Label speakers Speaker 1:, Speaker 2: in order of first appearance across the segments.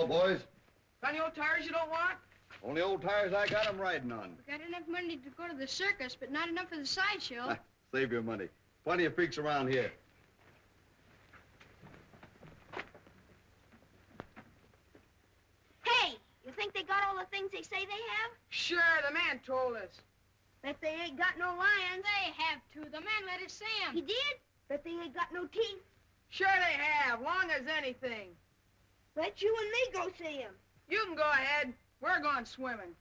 Speaker 1: Hello, boys.
Speaker 2: Got any old tires you don't want?
Speaker 1: Only old tires I got, I'm riding on.
Speaker 3: We got enough money to go to the circus, but not enough for the sideshow.
Speaker 1: Save your money. Plenty of freaks around here.
Speaker 4: Hey, you think they got all the things they say they have?
Speaker 2: Sure, the man told us.
Speaker 4: Bet they ain't got no lions.
Speaker 3: They have to. The man let us see him.
Speaker 4: He did? Bet they ain't got no teeth.
Speaker 2: Sure they have, long as anything.
Speaker 4: Bet you and me go see him.
Speaker 2: You can go ahead. We're going swimming.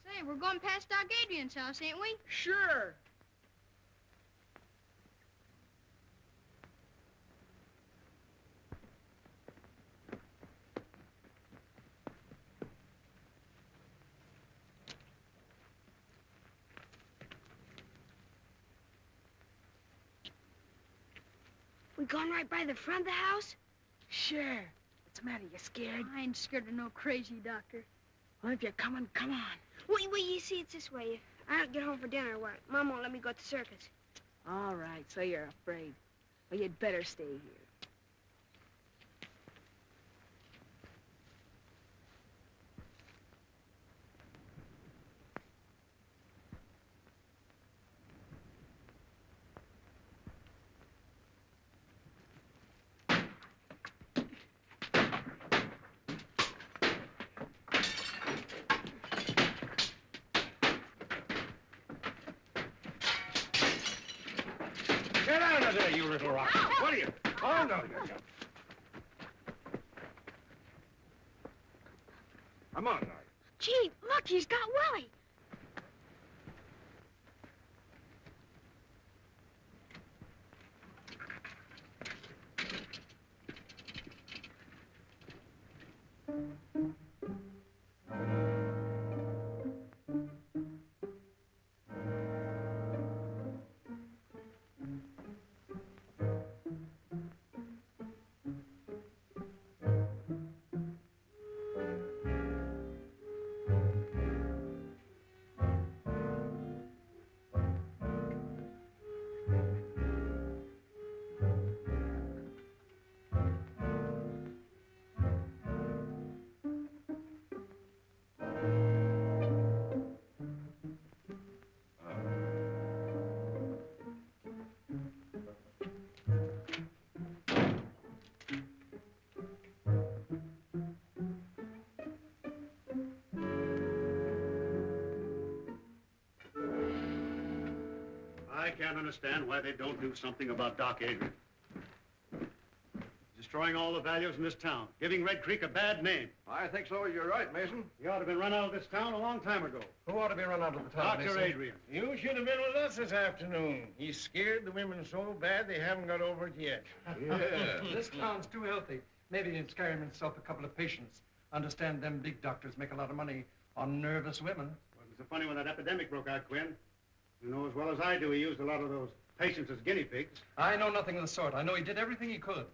Speaker 3: Say, we're going past Doc Adrian's house, ain't we?
Speaker 2: Sure.
Speaker 4: We going right by the front of the house?
Speaker 2: Sure. What's the matter? You scared?
Speaker 3: I ain't scared of no crazy doctor.
Speaker 2: Well, if you're coming, come on.
Speaker 4: Wait, you see, it's this way. If I don't get home for dinner, what? Mom won't let me go to the circus.
Speaker 2: All right, so you're afraid. Well, you'd better stay here.
Speaker 5: Get out of there, you little rock. What are you? Oh, no, you don't. Come on, now.
Speaker 4: Gee, look, he's got Willie.
Speaker 5: I can't understand why they don't do something about Doc Adrian. Destroying all the values in this town, giving Red Creek a bad name.
Speaker 1: I think so. You're right, Mason.
Speaker 5: He ought to have been run out of this town a long time ago.
Speaker 1: Who ought to be run out of the town,
Speaker 5: Dr. Adrian.
Speaker 6: You should have been with us this afternoon. He scared the women so bad they haven't got over it yet.
Speaker 1: Yeah.
Speaker 7: This town's too healthy. Maybe he'd scare himself a couple of patients. Understand them big doctors make a lot of money on nervous women.
Speaker 5: Well, it was funny when that epidemic broke out, Quinn. You know as well as I do he used a lot of those patients as guinea pigs.
Speaker 7: I know nothing of the sort. I know he did everything he could.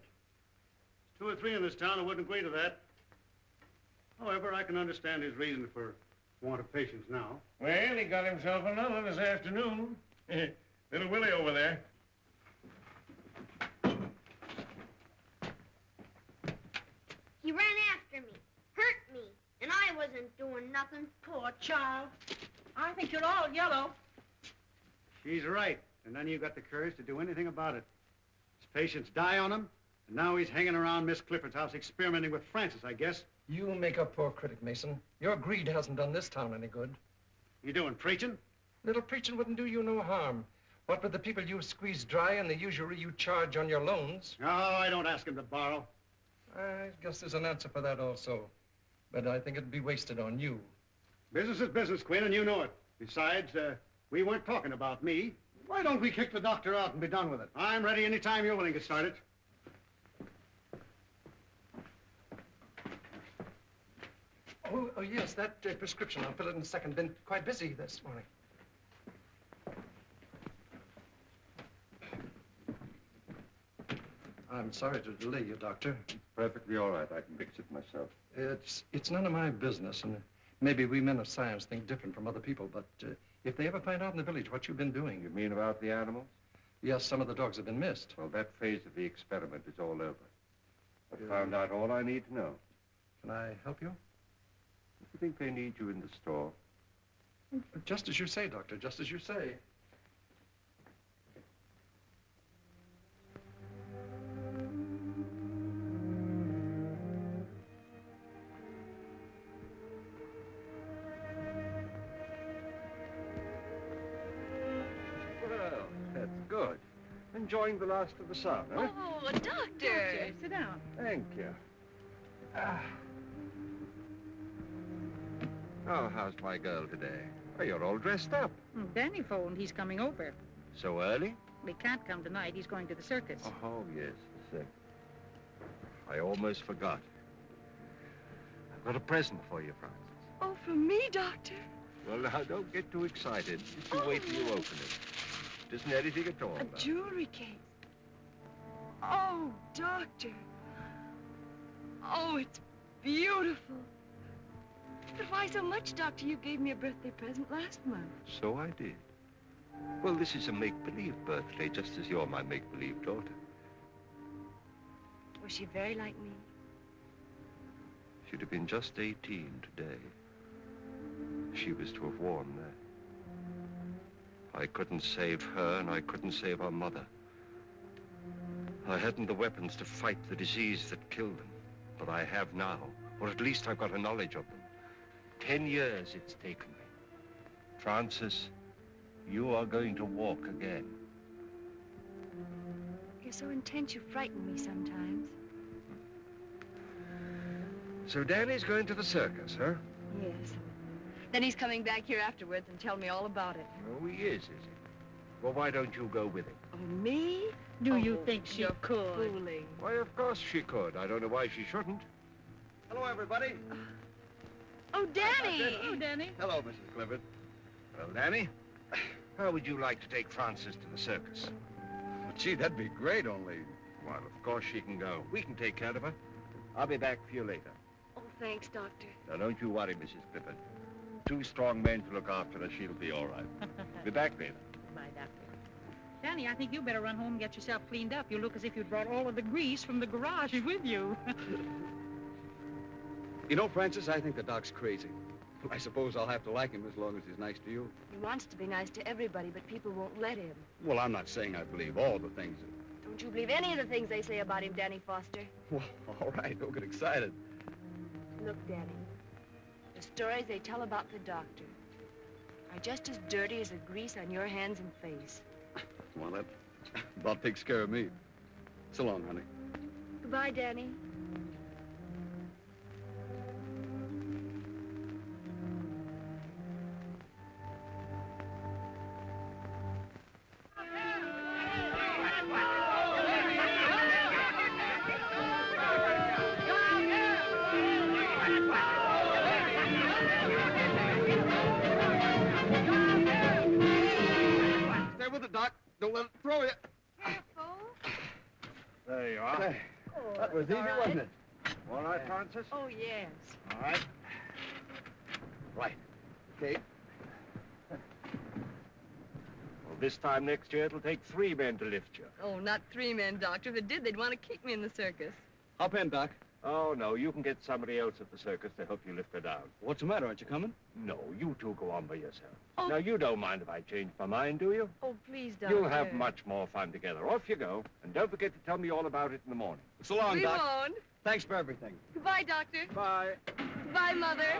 Speaker 5: There's 2 or 3 in this town who wouldn't agree to that. However, I can understand his reason for want of patients now.
Speaker 6: Well, he got himself another this afternoon. Little Willie over there.
Speaker 4: He ran after me, hurt me, and I wasn't doing nothing.
Speaker 2: Poor child. I think you're all yellow.
Speaker 5: She's right. And none of you got the courage to do anything about it. His patients die on him, and now he's hanging around Miss Clifford's house experimenting with Francis, I guess.
Speaker 7: You make a poor critic, Mason. Your greed hasn't done this town any good.
Speaker 5: You doing preaching?
Speaker 7: Little preaching wouldn't do you no harm. What with the people you've squeezed dry and the usury you charge on your loans?
Speaker 5: No, I don't ask him to borrow.
Speaker 7: I guess there's an answer for that also. But I think it'd be wasted on you.
Speaker 5: Business is business, Quinn, and you know it. Besides, we weren't talking about me. Why don't we kick the doctor out and be done with it? I'm ready anytime you're willing to start it.
Speaker 7: Oh yes, that prescription. I'll fill it in a second. Been quite busy this morning. I'm sorry to delay you, Doctor.
Speaker 8: Perfectly all right. I can fix it myself.
Speaker 7: It's none of my business, and maybe we men of science think different from other people, but if they ever find out in the village what you've been doing...
Speaker 8: You mean about the animals?
Speaker 7: Yes, some of the dogs have been missed.
Speaker 8: Well, that phase of the experiment is all over. I've found out all I need to know.
Speaker 7: Can I help you?
Speaker 8: I think they need you in the store.
Speaker 7: Just as you say, Doctor, just as you say.
Speaker 8: Well, that's good. Enjoying the last of the sun, huh?
Speaker 2: Oh, Doctor. Sit down.
Speaker 8: Thank you. Oh, how's my girl today? Oh, you're all dressed up.
Speaker 9: Danny phoned. He's coming over.
Speaker 8: So early?
Speaker 9: We can't come tonight. He's going to the circus.
Speaker 8: Oh, yes, the circus. I almost forgot. I've got a present for you, Francis.
Speaker 2: Oh, for me, Doctor?
Speaker 8: Well, now, don't get too excited. Just you wait till you open it. It isn't anything at all.
Speaker 2: A jewelry case. Oh, Doctor. Oh, it's beautiful. But why so much, Doctor? You gave me a birthday present last month.
Speaker 8: So I did. Well, this is a make-believe birthday, just as you're my make-believe daughter.
Speaker 2: Was she very like me?
Speaker 8: She'd have been just 18 today. She was to have worn that. I couldn't save her, and I couldn't save her mother. I hadn't the weapons to fight the disease that killed them, but I have now, or at least I've got a knowledge of them. 10 years it's taken me. Francis, you are going to walk again.
Speaker 2: You're so intense you frighten me sometimes.
Speaker 8: So Danny's going to the circus, huh?
Speaker 2: Yes. Then he's coming back here afterwards and tell me all about it.
Speaker 8: Oh, he is he? Well, why don't you go with him?
Speaker 2: Oh, me?
Speaker 9: Do you think she
Speaker 2: you're
Speaker 9: could?
Speaker 2: Fooling.
Speaker 8: Why, of course she could. I don't know why she shouldn't.
Speaker 1: Hello, everybody.
Speaker 2: Oh, Danny!
Speaker 9: Oh, Danny.
Speaker 1: Hello, Mrs. Clifford.
Speaker 8: Well, Danny, how would you like to take Frances to the circus?
Speaker 1: Well, gee, that'd be great, only...
Speaker 8: Well, of course she can go. We can take care of her. I'll be back for you later.
Speaker 2: Oh, thanks, Doctor.
Speaker 8: Now, don't you worry, Mrs. Clifford. 2 strong men to look after her. She'll be all right. Be back later.
Speaker 9: Bye, Doctor. Danny, I think you better run home and get yourself cleaned up. You look as if you'd brought all of the grease from the garage with you.
Speaker 1: You know, Francis, I think the doc's crazy. I suppose I'll have to like him as long as he's nice to you.
Speaker 2: He wants to be nice to everybody, but people won't let him.
Speaker 1: Well, I'm not saying I believe all the things that...
Speaker 2: Don't you believe any of the things they say about him, Danny Foster?
Speaker 1: Well, all right, don't get excited.
Speaker 2: Look, Danny, the stories they tell about the doctor are just as dirty as the grease on your hands and face.
Speaker 1: Well, that about takes care of me. So long, honey.
Speaker 2: Goodbye, Danny.
Speaker 1: Stay with it, Doc. Don't let it throw you.
Speaker 3: Careful.
Speaker 8: There you are.
Speaker 1: Hey, that was easy, wasn't it?
Speaker 8: All right, Francis?
Speaker 2: Oh, yes.
Speaker 8: All right.
Speaker 1: Right. Okay.
Speaker 8: Well, this time next year, it'll take 3 men to lift you.
Speaker 2: Oh, not 3 men, Doctor. If it did, they'd want to kick me in the circus.
Speaker 1: Hop in, Doc.
Speaker 8: Oh, no, you can get somebody else at the circus to help you lift her down.
Speaker 1: What's the matter? Aren't you coming?
Speaker 8: No, you 2 go on by yourself.
Speaker 2: Oh.
Speaker 8: Now, you don't mind if I change my mind, do you?
Speaker 2: Oh, please, Doctor.
Speaker 8: You'll have much more fun together. Off you go. And don't forget to tell me all about it in the morning.
Speaker 1: So long,
Speaker 2: We
Speaker 1: Doc.
Speaker 2: won't.
Speaker 1: Thanks for everything.
Speaker 2: Goodbye, Doctor.
Speaker 8: Bye.
Speaker 2: Goodbye, Mother.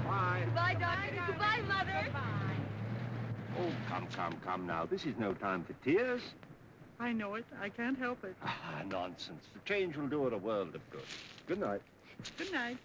Speaker 8: Bye.
Speaker 2: Goodbye, Doctor. Goodbye, Mother.
Speaker 8: Oh, come now. This is no time for tears.
Speaker 9: I know it. I can't help it.
Speaker 8: Ah, nonsense. The change will do her a world of good. Good night.
Speaker 9: Good night.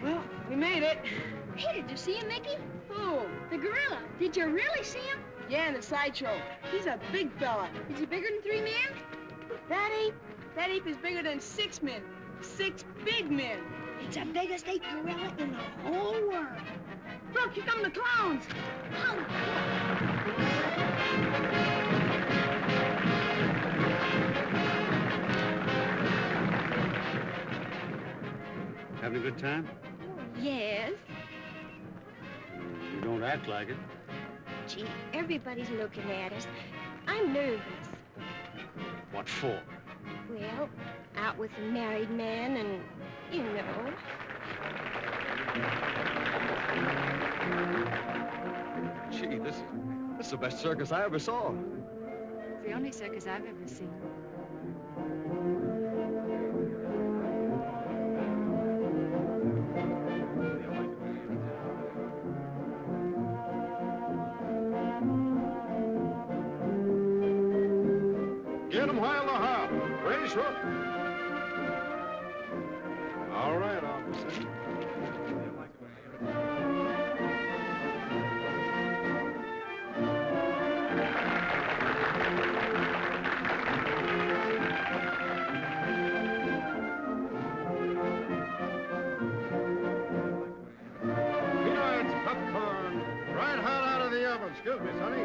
Speaker 2: Well, we made it.
Speaker 3: Hey, did you see him, Mickey?
Speaker 2: Who?
Speaker 3: The gorilla. Did you really see him?
Speaker 2: Yeah, in the sideshow. He's a big fella.
Speaker 3: Is he bigger than 3 men?
Speaker 2: That ape is bigger than 6 men. 6 big men.
Speaker 3: It's the biggest ape gorilla in the whole world.
Speaker 2: Look, here come the clowns.
Speaker 3: Oh,
Speaker 5: Having a good time?
Speaker 4: Yes.
Speaker 5: You don't act like it.
Speaker 4: Gee, everybody's looking at us. I'm nervous.
Speaker 5: What for?
Speaker 4: Well, out with a married man and, you know.
Speaker 1: Gee, this is the best circus I ever saw.
Speaker 2: It's the only circus I've ever seen.
Speaker 6: Get him while they're hot. Race up. All right, officer. Peanuts, popcorn, right hot out of the oven. Excuse me, sonny.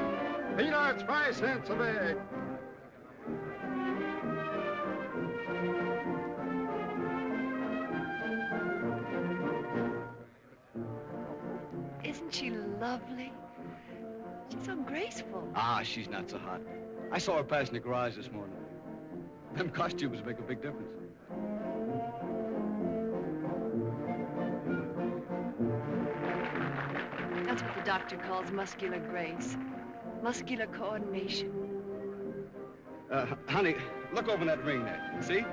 Speaker 6: Peanuts, 5 cents a bag.
Speaker 2: Isn't she lovely? She's so graceful.
Speaker 1: Ah, she's not so hot. I saw her pass in the garage this morning. Them costumes make a big difference.
Speaker 2: That's what the doctor calls muscular grace. Muscular coordination.
Speaker 1: Honey, look over that ring there. See?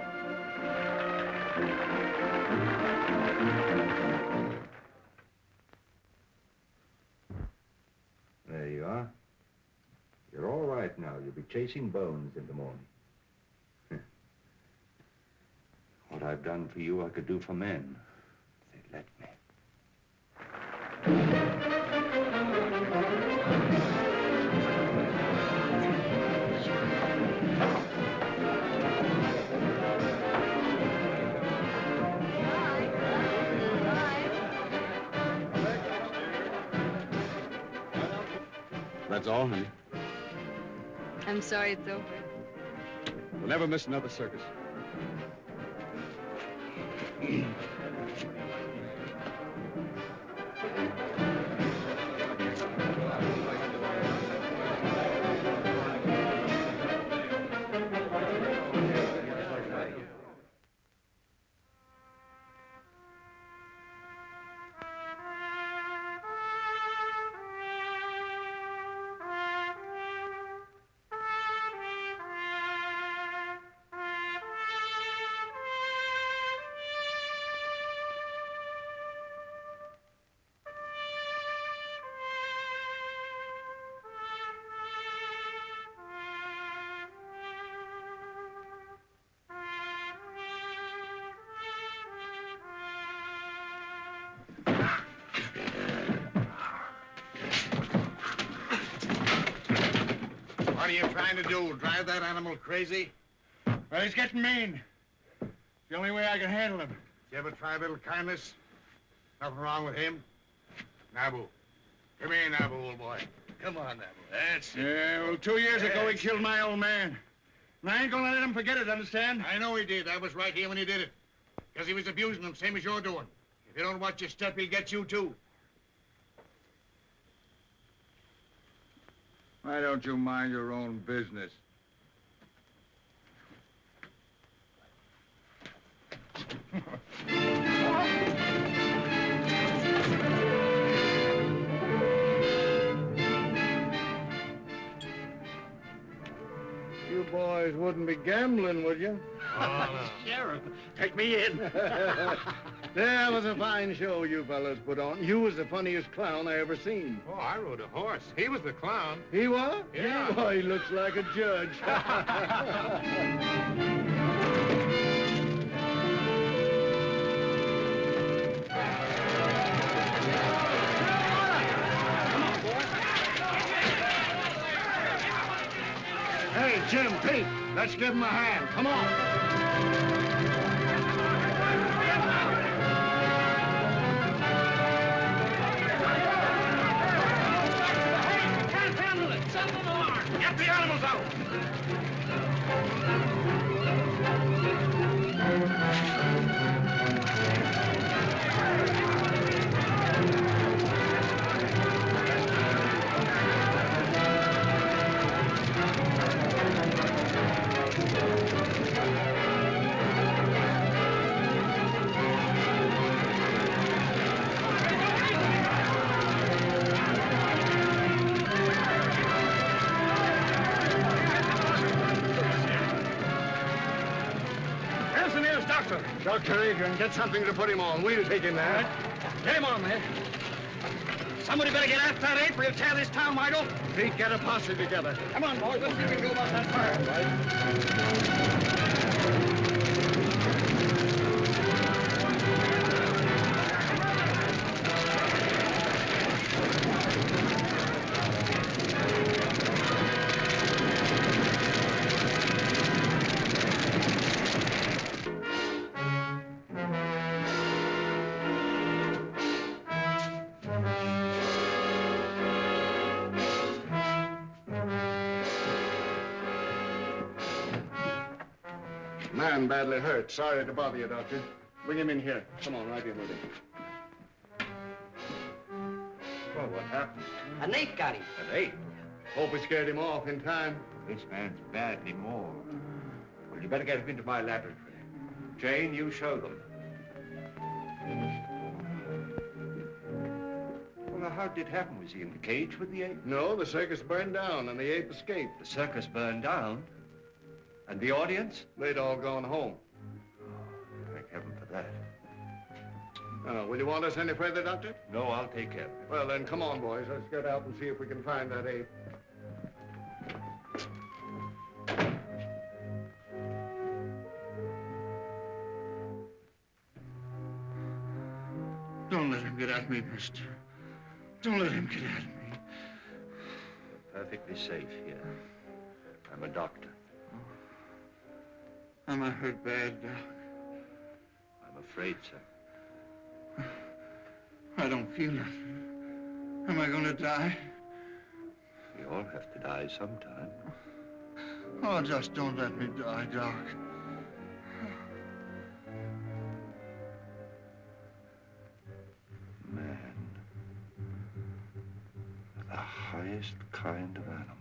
Speaker 8: There you are. You're all right now. You'll be chasing bones in the morning. What I've done for you, I could do for men. If they'd let me.
Speaker 1: That's all, honey.
Speaker 2: I'm sorry it's over.
Speaker 1: We'll never miss another circus.
Speaker 6: What are you trying to do? Drive that animal crazy? Well, he's getting mean. It's the only way I can handle him. You ever try a little kindness? Nothing wrong with him? Nabu. Come here, Nabu, old boy. Come on, Nabu. That's it. Yeah, well, 2 years ago, he killed my old man. And I ain't gonna let him forget it, understand? I know he did. I was right here when he did it. Because he was abusing him, same as you're doing. If you don't watch your step, he'll get you, too. Why don't you mind your own business? You boys wouldn't be gambling, would you?
Speaker 5: Oh, no. Sheriff, take me in. That was a fine show you fellas put on. You was the funniest clown I ever seen.
Speaker 6: Oh, I rode a horse. He was the clown.
Speaker 5: He was?
Speaker 6: Yeah.
Speaker 5: Oh, he looks like a judge. Hey, Jim, Pete, let's give him a hand. Come on.
Speaker 1: doctor?
Speaker 5: Dr. Adrian, get something to put him on. We'll take him there.
Speaker 1: Get him on there. Somebody better get after that ape or he'll tear this town wide open.
Speaker 5: Pete, get a posse together.
Speaker 1: Come on, boys. Let's see what we can do about that fire.
Speaker 5: Man badly hurt. Sorry to bother you, Doctor. Bring him in here. Come on, right in with him.
Speaker 8: Well, what happened?
Speaker 1: An ape got him.
Speaker 8: An ape?
Speaker 5: Hope we scared him off in time.
Speaker 8: This man's badly mauled. Well, you better get him into my laboratory. Jane, you show them. Well, now, how did it happen? Was he in the cage with the ape?
Speaker 5: No, the circus burned down and the ape escaped.
Speaker 8: The circus burned down? And the audience?
Speaker 5: They'd all gone home.
Speaker 8: Thank heaven for that.
Speaker 5: Will you want us any further, Doctor?
Speaker 8: No, I'll take care of it.
Speaker 5: Well, then, come on, boys. Let's get out and see if we can find that ape.
Speaker 6: Don't let him get at me, mister. Don't let him get at me.
Speaker 8: Perfectly safe here. I'm a doctor.
Speaker 6: Am I hurt bad, Doc?
Speaker 8: I'm afraid so.
Speaker 6: I don't feel it. Am I going to die?
Speaker 8: We all have to die sometime.
Speaker 6: Oh, just don't let me die, Doc.
Speaker 8: Man. The highest kind of animal.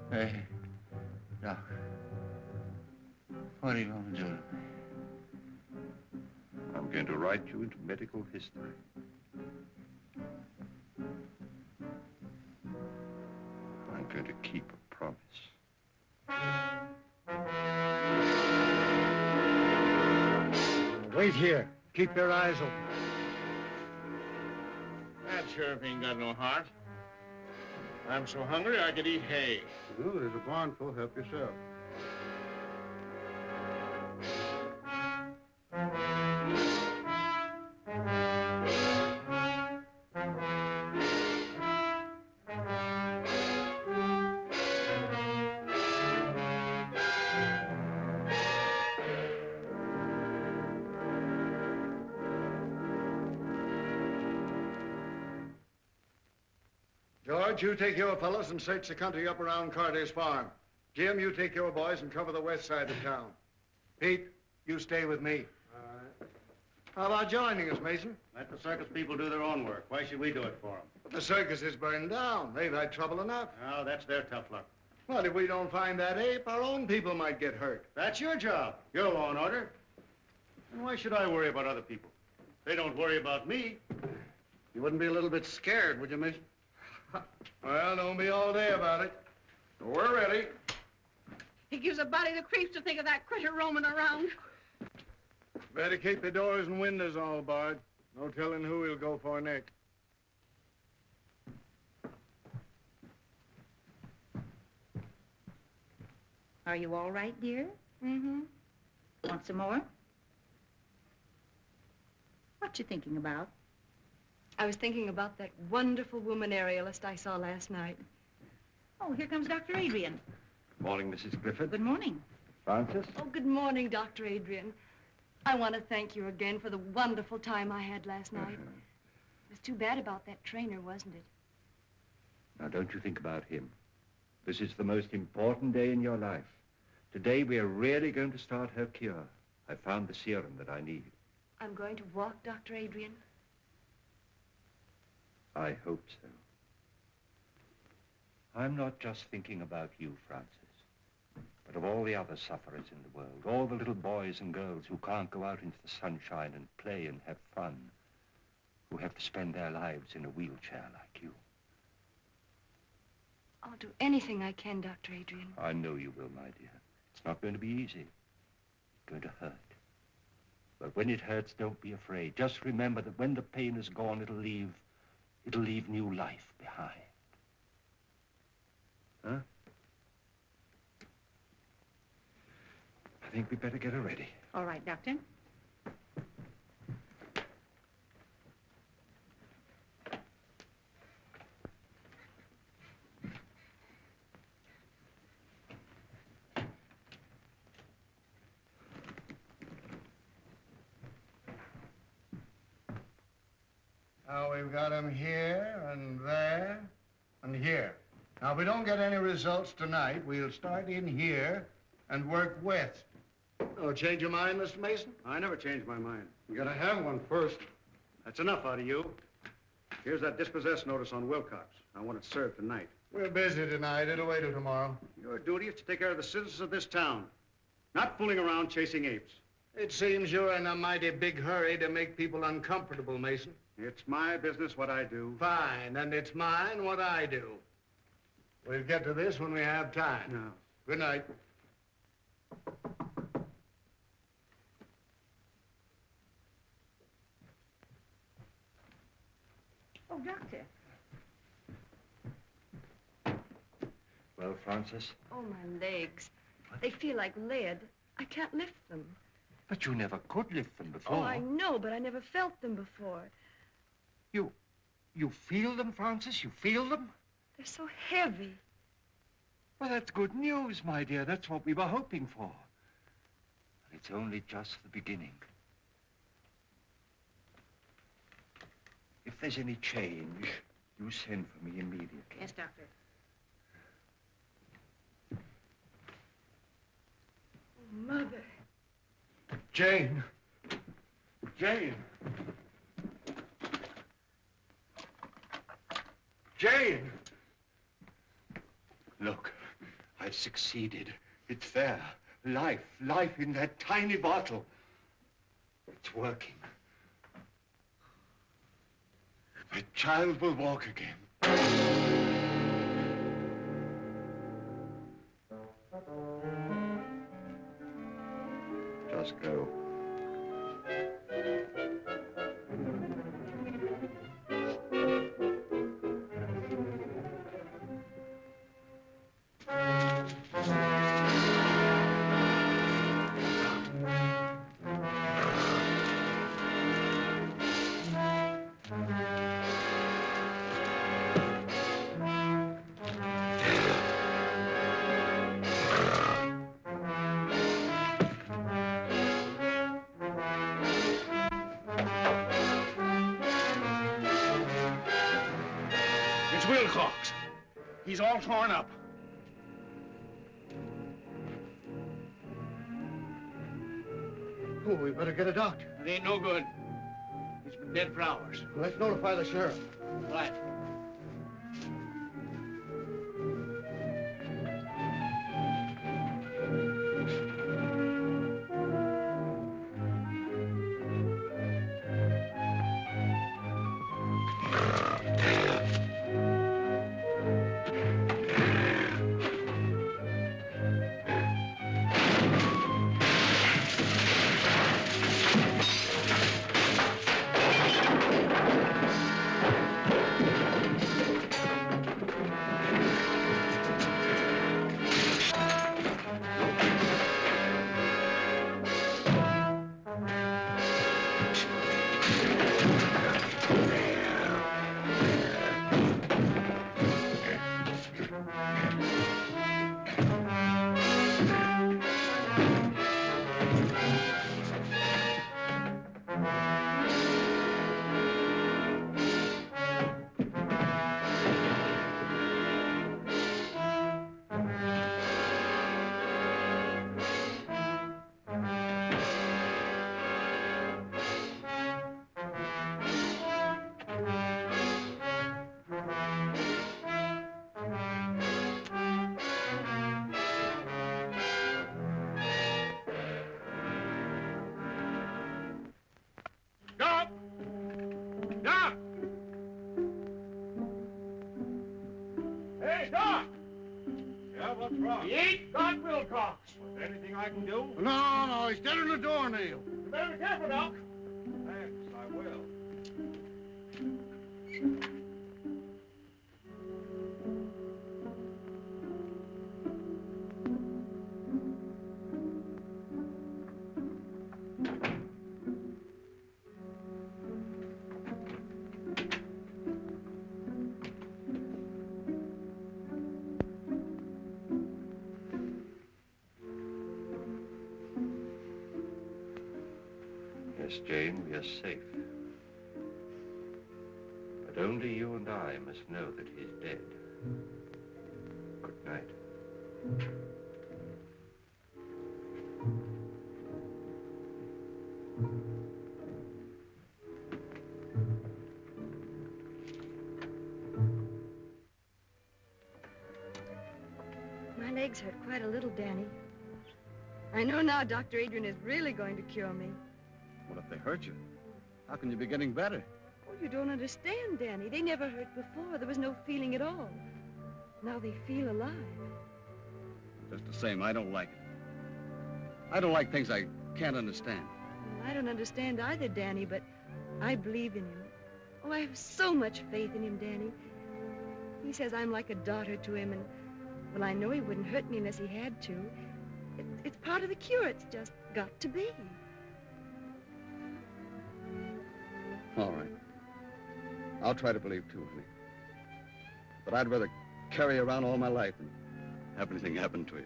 Speaker 6: Hey, Doc. What are you going to do to me?
Speaker 8: I'm going to write you into medical history. I'm going to keep a promise.
Speaker 5: Wait here. Keep your eyes open.
Speaker 6: That sheriff ain't got no heart. I'm so hungry I could eat hay.
Speaker 5: Well, there's a barn full. Help yourself. George, you take your fellows and search the country up around Carter's farm. Jim, you take your boys and cover the west side of town. Pete, you stay with me. All right. How about joining us, Mason? Let the circus people do their own work. Why should we do it for them?
Speaker 1: But the circus is burned down. They've had trouble enough.
Speaker 5: Oh, that's their tough luck.
Speaker 1: Well, if we don't find that ape, our own people might get hurt.
Speaker 5: That's your job. Your law and order. And why should I worry about other people? They don't worry about me. You wouldn't be a little bit scared, would you, Mason?
Speaker 1: Well, don't be all day about it. We're ready.
Speaker 3: He gives a body the creeps to think of that critter roaming around.
Speaker 1: Better keep the doors and windows all barred. No telling who he'll go for next.
Speaker 9: Are you all right, dear?
Speaker 2: Mm-hmm.
Speaker 9: Want some more? What you thinking about?
Speaker 2: I was thinking about that wonderful woman aerialist I saw last night.
Speaker 9: Oh, here comes Dr. Adrian.
Speaker 8: Morning, Mrs. Clifford.
Speaker 9: Good morning.
Speaker 8: Francis?
Speaker 2: Oh, good morning, Dr. Adrian. I want to thank you again for the wonderful time I had last night. It was too bad about that trainer, wasn't it?
Speaker 8: Now, don't you think about him. This is the most important day in your life. Today, we are really going to start her cure. I found the serum that I need.
Speaker 2: I'm going to walk, Dr. Adrian.
Speaker 8: I hope so. I'm not just thinking about you, Francis, but of all the other sufferers in the world, all the little boys and girls who can't go out into the sunshine and play and have fun. who have to spend their lives in a wheelchair like you.
Speaker 2: I'll do anything I can, Dr. Adrian.
Speaker 8: I know you will, my dear. It's not going to be easy. It's going to hurt. But when it hurts, don't be afraid. Just remember that when the pain is gone, it'll leave new life behind. Huh? I think we'd better get her ready.
Speaker 9: All right, Doctor.
Speaker 5: Now, we've got him here and there and here. Now, if we don't get any results tonight, we'll start in here and work west. Oh, change your mind, Mr. Mason?
Speaker 1: I never changed my mind. You gotta have one first. That's enough out of you. Here's that dispossessed notice on Wilcox. I want it served tonight.
Speaker 5: We're busy tonight. It'll wait till tomorrow.
Speaker 1: Your duty is to take care of the citizens of this town, not fooling around chasing apes.
Speaker 5: It seems you're in a mighty big hurry to make people uncomfortable, Mason.
Speaker 1: It's my business what I do.
Speaker 5: Fine, and it's mine what I do. We'll get to this when we have time.
Speaker 1: No.
Speaker 5: Good night.
Speaker 9: Oh, Doctor.
Speaker 8: Well, Francis?
Speaker 2: Oh, my legs. They feel like lead. I can't lift them.
Speaker 8: But you never could lift them before.
Speaker 2: Oh, I know, but I never felt them before.
Speaker 8: You feel them, Francis? You feel them?
Speaker 2: They're so heavy.
Speaker 8: Well, that's good news, my dear. That's what we were hoping for. And it's only just the beginning. If there's any change, you send for me immediately.
Speaker 9: Yes, Doctor.
Speaker 2: Oh, Mother.
Speaker 5: Jane. Jane. Jane!
Speaker 8: Look, I've succeeded. It's there. Life in that tiny bottle. It's working. My child will walk again. Just go.
Speaker 1: Wilcox. He's all torn up.
Speaker 5: Oh, we better get a doctor.
Speaker 1: It ain't no good. He's been dead for hours.
Speaker 5: Let's notify the sheriff.
Speaker 1: Right.
Speaker 6: Hey, Doc!
Speaker 1: Yeah, what's wrong?
Speaker 6: He ain't got Wilcox.
Speaker 1: Is there anything I can do?
Speaker 5: No, he's dead on the door nail.
Speaker 6: You better be careful, Doc.
Speaker 1: Thanks, I will.
Speaker 8: Yes, Jane, we are safe. But only you and I must know that he's dead. Good night.
Speaker 2: My legs hurt quite a little, Danny. I know now Dr. Adrian is really going to cure me.
Speaker 5: What if they hurt you? How can you be getting better?
Speaker 2: Oh, you don't understand, Danny. They never hurt before. There was no feeling at all. Now they feel alive.
Speaker 5: Just the same, I don't like it. I don't like things I can't understand.
Speaker 2: Well, I don't understand either, Danny, but I believe in him. Oh, I have so much faith in him, Danny. He says I'm like a daughter to him, and, well, I know he wouldn't hurt me unless he had to. It's part of the cure. It's just got to be.
Speaker 5: All right. I'll try to believe too, honey. But I'd rather carry around all my life than have anything happen to you.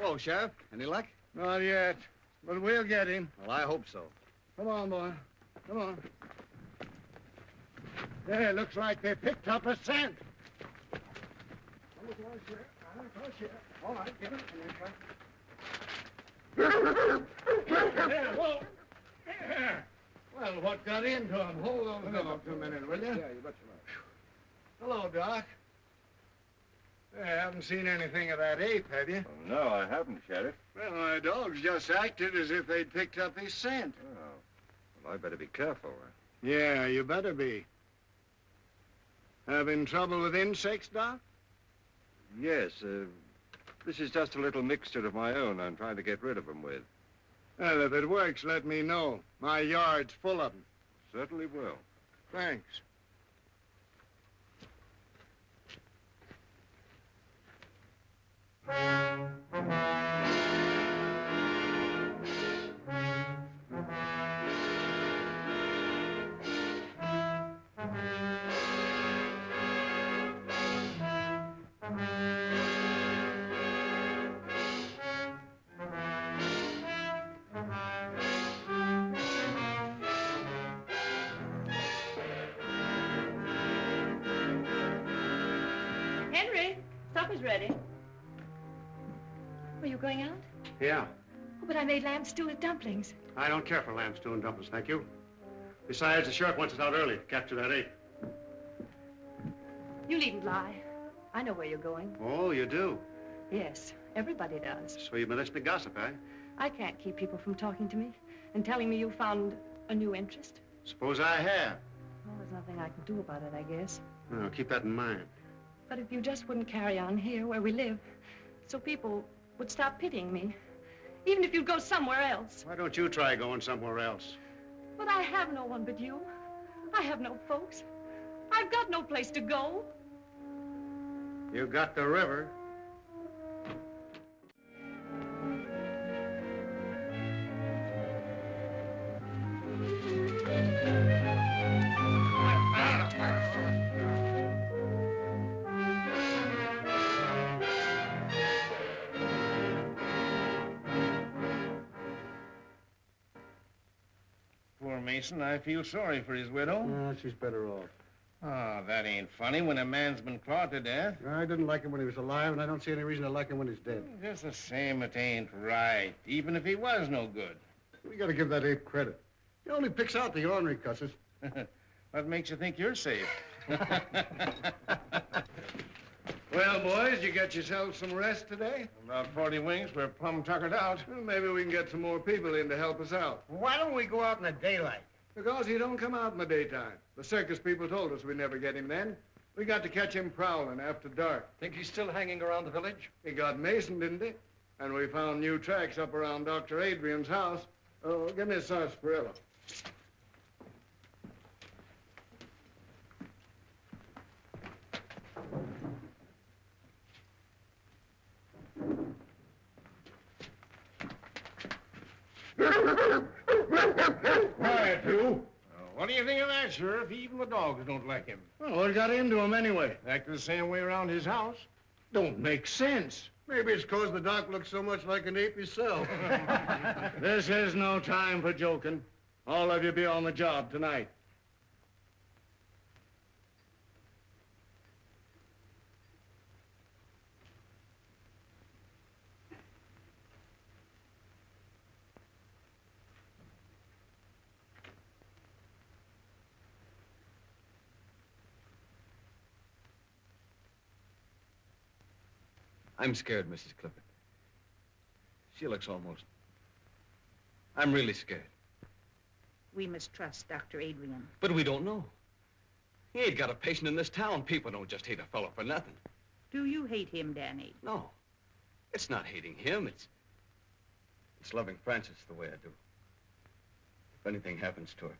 Speaker 5: Hello, Sheriff. Any luck?
Speaker 6: Not yet, but we'll get him.
Speaker 5: Well, I hope so.
Speaker 6: Come on, boy. Come on. There, looks like they picked up a scent. All right, get him. There, whoa. There. Well, what got into him? Hold on up for a minute, will you?
Speaker 5: Yeah, you betcha.
Speaker 6: Hello, Doc. I haven't seen anything of that ape, have you?
Speaker 8: Oh, no, I haven't, Sheriff.
Speaker 6: Well, my dogs just acted as if they'd picked up his scent.
Speaker 8: Oh. Well, I better be careful.
Speaker 6: Yeah, you better be. Having trouble with insects, Doc?
Speaker 8: Yes, this is just a little mixture of my own I'm trying to get rid of them with.
Speaker 6: Well, if it works, let me know. My yard's full of them.
Speaker 8: Certainly will.
Speaker 6: Thanks.
Speaker 2: Henry, supper's ready. Are you going out?
Speaker 1: Yeah.
Speaker 2: Oh, but I made lamb stew with dumplings.
Speaker 1: I don't care for lamb stew and dumplings, thank you. Besides, the sheriff wants us out early to capture that ape.
Speaker 2: You needn't lie. I know where you're going.
Speaker 1: Oh, you do?
Speaker 2: Yes, everybody does.
Speaker 1: So you've been listening to gossip, eh?
Speaker 2: I can't keep people from talking to me and telling me you found a new interest.
Speaker 1: Suppose I have.
Speaker 2: Well, there's nothing I can do about it, I guess.
Speaker 1: Well, keep that in mind.
Speaker 2: But if you just wouldn't carry on here where we live, so people would stop pitying me, even if you'd go somewhere else.
Speaker 1: Why don't you try going somewhere else?
Speaker 2: But I have no one but you. I have no folks. I've got no place to go.
Speaker 1: You got the river.
Speaker 6: Poor Mason, I feel sorry for his widow.
Speaker 1: She's better off.
Speaker 6: Oh, that ain't funny when a man's been clawed to death.
Speaker 5: I didn't like him when he was alive, and I don't see any reason to like him when he's dead.
Speaker 6: Just the same, it ain't right, even if he was no good.
Speaker 5: We gotta give that ape credit. He only picks out the ornery cusses.
Speaker 6: What makes you think you're safe?
Speaker 5: Well, boys, you got yourselves some rest today?
Speaker 6: About 40 winks, we're plumb tuckered out.
Speaker 5: Well, maybe we can get some more people in to help us out.
Speaker 6: Why don't we go out in the daylight?
Speaker 5: Because he don't come out in the daytime. The circus people told us we'd never get him then. We got to catch him prowling after dark.
Speaker 7: Think he's still hanging around the village?
Speaker 5: He got Mason, didn't he? And we found new tracks up around Dr. Adrian's house. Oh, give me a sarsaparilla.
Speaker 6: Quiet, you. What do you think of that, Sheriff? Even the dogs don't like him.
Speaker 5: Well, what got into him anyway?
Speaker 6: Acting the same way around his house.
Speaker 5: Don't make sense. Maybe it's because the doc looks so much like an ape himself. This is no time for joking. All of you be on the job tonight.
Speaker 10: I'm scared, Mrs. Clifford. She looks almost... I'm really scared.
Speaker 9: We must trust Dr. Adrian.
Speaker 10: But we don't know. He ain't got a patient in this town. People don't just hate a fellow for nothing.
Speaker 9: Do you hate him, Danny?
Speaker 10: No. It's not hating him. It's loving Frances the way I do. If anything happens to her,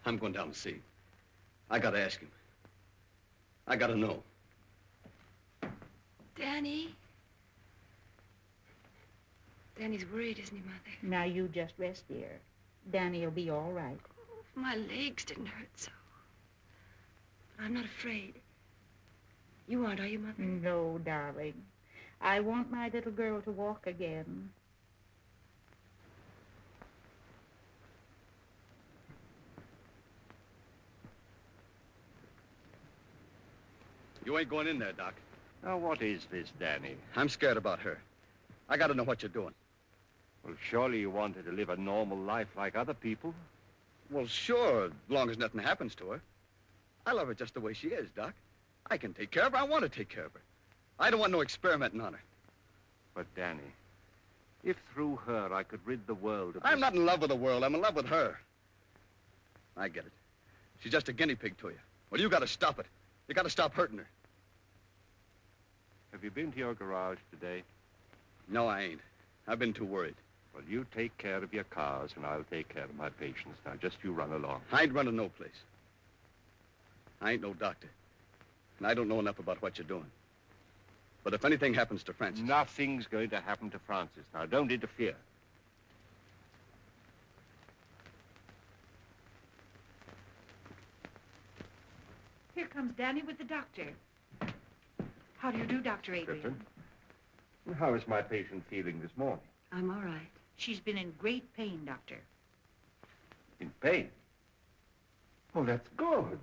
Speaker 10: I'm going down to see him. I gotta ask him. I gotta know.
Speaker 2: Danny? Danny's worried, isn't he, Mother?
Speaker 9: Now, you just rest here. Danny'll be all right.
Speaker 2: Oh, if my legs didn't hurt so. But I'm not afraid. You aren't, are you, Mother?
Speaker 9: No, darling. I want my little girl to walk again.
Speaker 10: You ain't going in there, Doc.
Speaker 8: Now, what is this, Danny?
Speaker 10: I'm scared about her. I gotta know what you're doing.
Speaker 8: Well, surely you want her to live a normal life like other people.
Speaker 10: Well, sure, as long as nothing happens to her. I love her just the way she is, Doc. I can take care of her. I want to take care of her. I don't want no experimenting on her.
Speaker 8: But, Danny, if through her I could rid the world of
Speaker 10: I'm
Speaker 8: this...
Speaker 10: not in love with the world. I'm in love with her. I get it. She's just a guinea pig to you. Well, you gotta stop it. You gotta stop hurting her.
Speaker 8: Have you been to your garage today?
Speaker 10: No, I ain't. I've been too worried.
Speaker 8: Well, you take care of your cars, and I'll take care of my patients. Now, just you run along.
Speaker 10: I ain't running no place. I ain't no doctor. And I don't know enough about what you're doing. But if anything happens to Frances...
Speaker 8: Nothing's going to happen to Frances. Now, don't interfere.
Speaker 9: Here comes Danny with the doctor. How do you do, Dr. Adrian?
Speaker 8: Griffin, how is my patient feeling this morning?
Speaker 2: I'm all right.
Speaker 9: She's been in great pain, Doctor.
Speaker 8: In pain? Oh, that's good.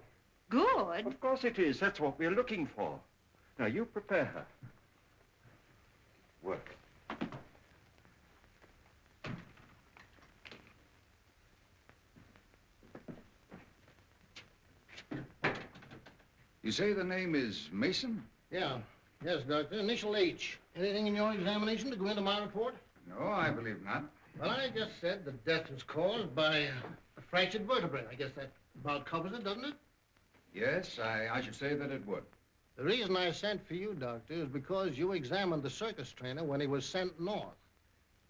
Speaker 9: Good?
Speaker 8: Of course it is. That's what we're looking for. Now, you prepare her. Work.
Speaker 11: You say the name is Mason?
Speaker 5: Yeah. Yes, Doctor. Initial H. Anything in your examination to go into my report?
Speaker 11: No, I believe not.
Speaker 5: Well, I just said the death was caused by a fractured vertebrae. I guess that about covers it, doesn't it?
Speaker 11: Yes, I should say that it would.
Speaker 5: The reason I sent for you, Doctor, is because you examined the circus trainer when he was sent north.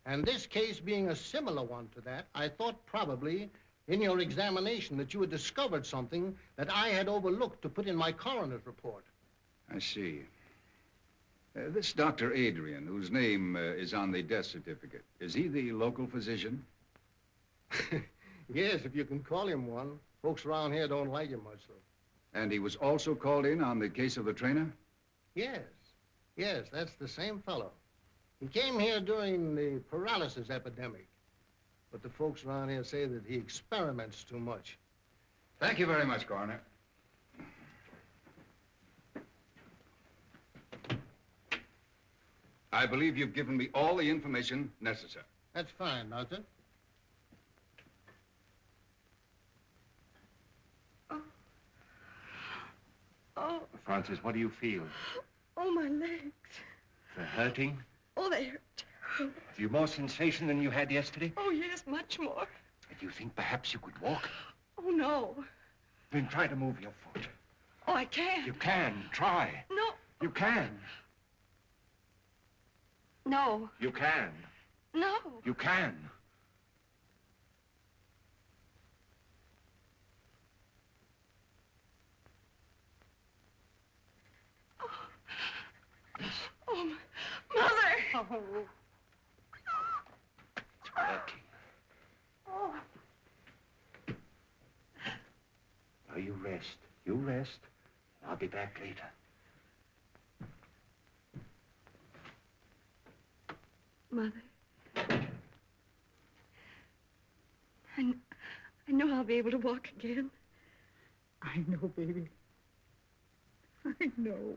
Speaker 5: And this case being a similar one to that, I thought probably in your examination that you had discovered something that I had overlooked to put in my coroner's report.
Speaker 11: I see. This Dr. Adrian, whose name is on the death certificate, is he the local physician?
Speaker 5: Yes, if you can call him one. Folks around here don't like him much, though.
Speaker 11: And he was also called in on the case of the trainer?
Speaker 5: Yes. Yes, that's the same fellow. He came here during the paralysis epidemic. But the folks around here say that he experiments too much.
Speaker 11: Thank you very much, Coroner. I believe you've given me all the information necessary.
Speaker 6: That's fine, Doctor.
Speaker 2: Oh,
Speaker 8: Francis, what do you feel?
Speaker 2: oh, my legs.
Speaker 8: They're hurting?
Speaker 2: Oh, they hurt.
Speaker 8: Have you more sensation than you had yesterday?
Speaker 2: Oh, yes, much more.
Speaker 8: Do you think perhaps you could walk?
Speaker 2: Oh, no.
Speaker 8: Then try to move your foot.
Speaker 2: Oh, I can't.
Speaker 8: You can. Try.
Speaker 2: No.
Speaker 8: You can.
Speaker 2: No.
Speaker 8: You can.
Speaker 2: No.
Speaker 8: You can.
Speaker 2: Oh, Mother.
Speaker 8: It's working.
Speaker 2: Oh.
Speaker 8: Now you rest. You rest. I'll be back later.
Speaker 2: Mother. I know I'll be able to walk again.
Speaker 9: I know, baby. I know.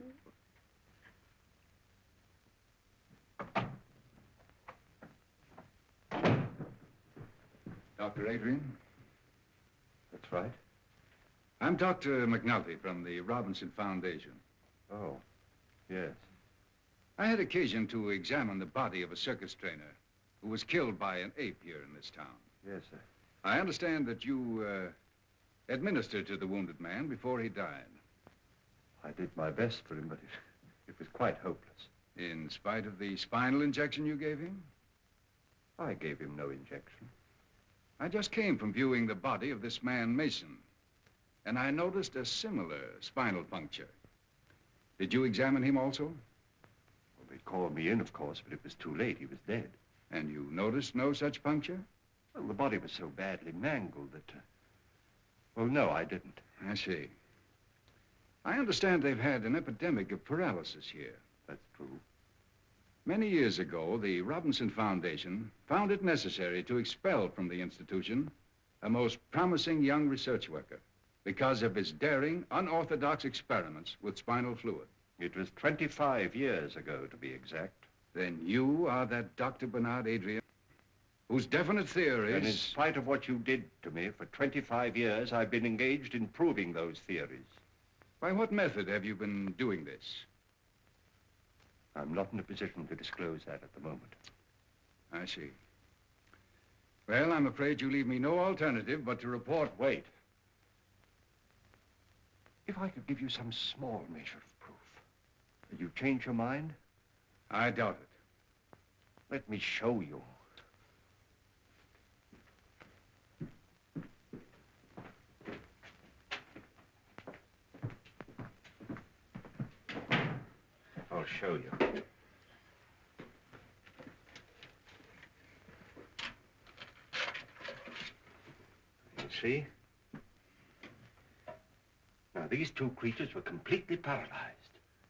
Speaker 11: Dr. Adrian?
Speaker 8: That's right.
Speaker 11: I'm Dr. McNulty from the Robinson Foundation.
Speaker 8: Oh, yes.
Speaker 11: I had occasion to examine the body of a circus trainer who was killed by an ape here in this town.
Speaker 8: Yes, sir.
Speaker 11: I understand that you administered to the wounded man before he died.
Speaker 8: I did my best for him, but it was quite hopeless.
Speaker 11: In spite of the spinal injection you gave him?
Speaker 8: I gave him no injection.
Speaker 11: I just came from viewing the body of this man, Mason, and I noticed a similar spinal puncture. Did you examine him also?
Speaker 8: Well, they called me in, of course, but it was too late. He was dead.
Speaker 11: And you noticed no such puncture?
Speaker 8: Well, the body was so badly mangled that... Well, no, I didn't.
Speaker 11: I see. I understand they've had an epidemic of paralysis here.
Speaker 8: That's true.
Speaker 11: Many years ago, the Robinson Foundation found it necessary to expel from the institution a most promising young research worker because of his daring, unorthodox experiments with spinal fluid.
Speaker 8: It was 25 years ago, to be exact.
Speaker 11: Then you are that Dr. Bernard Adrian, whose definite theories...
Speaker 8: And in spite of what you did to me, for 25 years, I've been engaged in proving those theories.
Speaker 11: By what method have you been doing this?
Speaker 8: I'm not in a position to disclose that at the moment.
Speaker 11: I see. Well, I'm afraid you leave me no alternative but to report...
Speaker 8: Wait. If I could give you some small measure of proof, would you change your mind?
Speaker 11: I doubt it.
Speaker 8: Let me show you. I'll show you. You see? Now, these two creatures were completely paralyzed.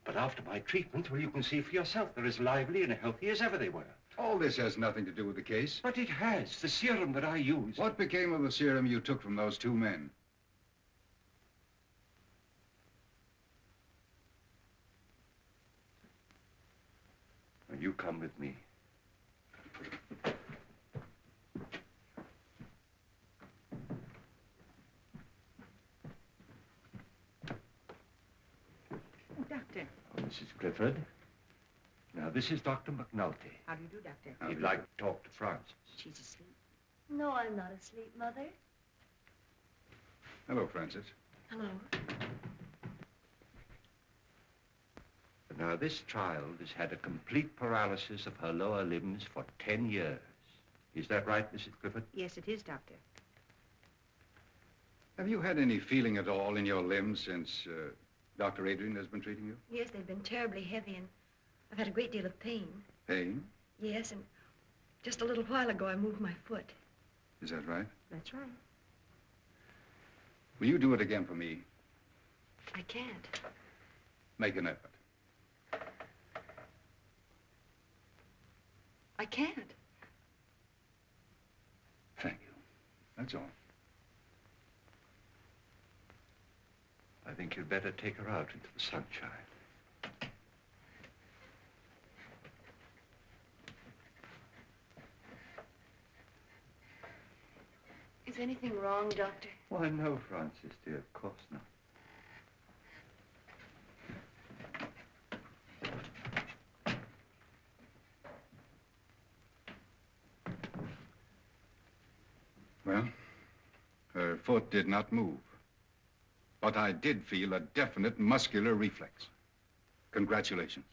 Speaker 8: But after my treatment, well, you can see for yourself, they're as lively and healthy as ever they were.
Speaker 11: All this has nothing to do with the case.
Speaker 8: But it has. The serum that I use...
Speaker 11: What became of the serum you took from those two men?
Speaker 8: Now, you come with me.
Speaker 9: Doctor.
Speaker 8: Oh, Mrs. Clifford. Now, this is Dr. McNulty.
Speaker 9: How do you do, Doctor?
Speaker 8: He'd like to talk to Frances.
Speaker 9: She's asleep.
Speaker 2: No, I'm not asleep, Mother.
Speaker 11: Hello, Francis.
Speaker 2: Hello.
Speaker 8: Now, this child has had a complete paralysis of her lower limbs for 10 years. Is that right, Mrs. Clifford?
Speaker 9: Yes, it is, Doctor.
Speaker 11: Have you had any feeling at all in your limbs since Dr. Adrian has been treating you?
Speaker 2: Yes, they've been terribly heavy, and I've had a great deal of pain.
Speaker 11: Pain?
Speaker 2: Yes, and just a little while ago, I moved my foot.
Speaker 11: Is that right?
Speaker 9: That's right.
Speaker 11: Will you do it again for me?
Speaker 2: I can't.
Speaker 11: Make an effort.
Speaker 2: I can't.
Speaker 11: Thank you. That's all.
Speaker 8: I think you'd better take her out into the sunshine.
Speaker 2: Is anything wrong, Doctor?
Speaker 8: Why, no, Francis, dear, of course not.
Speaker 11: Well, her foot did not move. But I did feel a definite muscular reflex. Congratulations.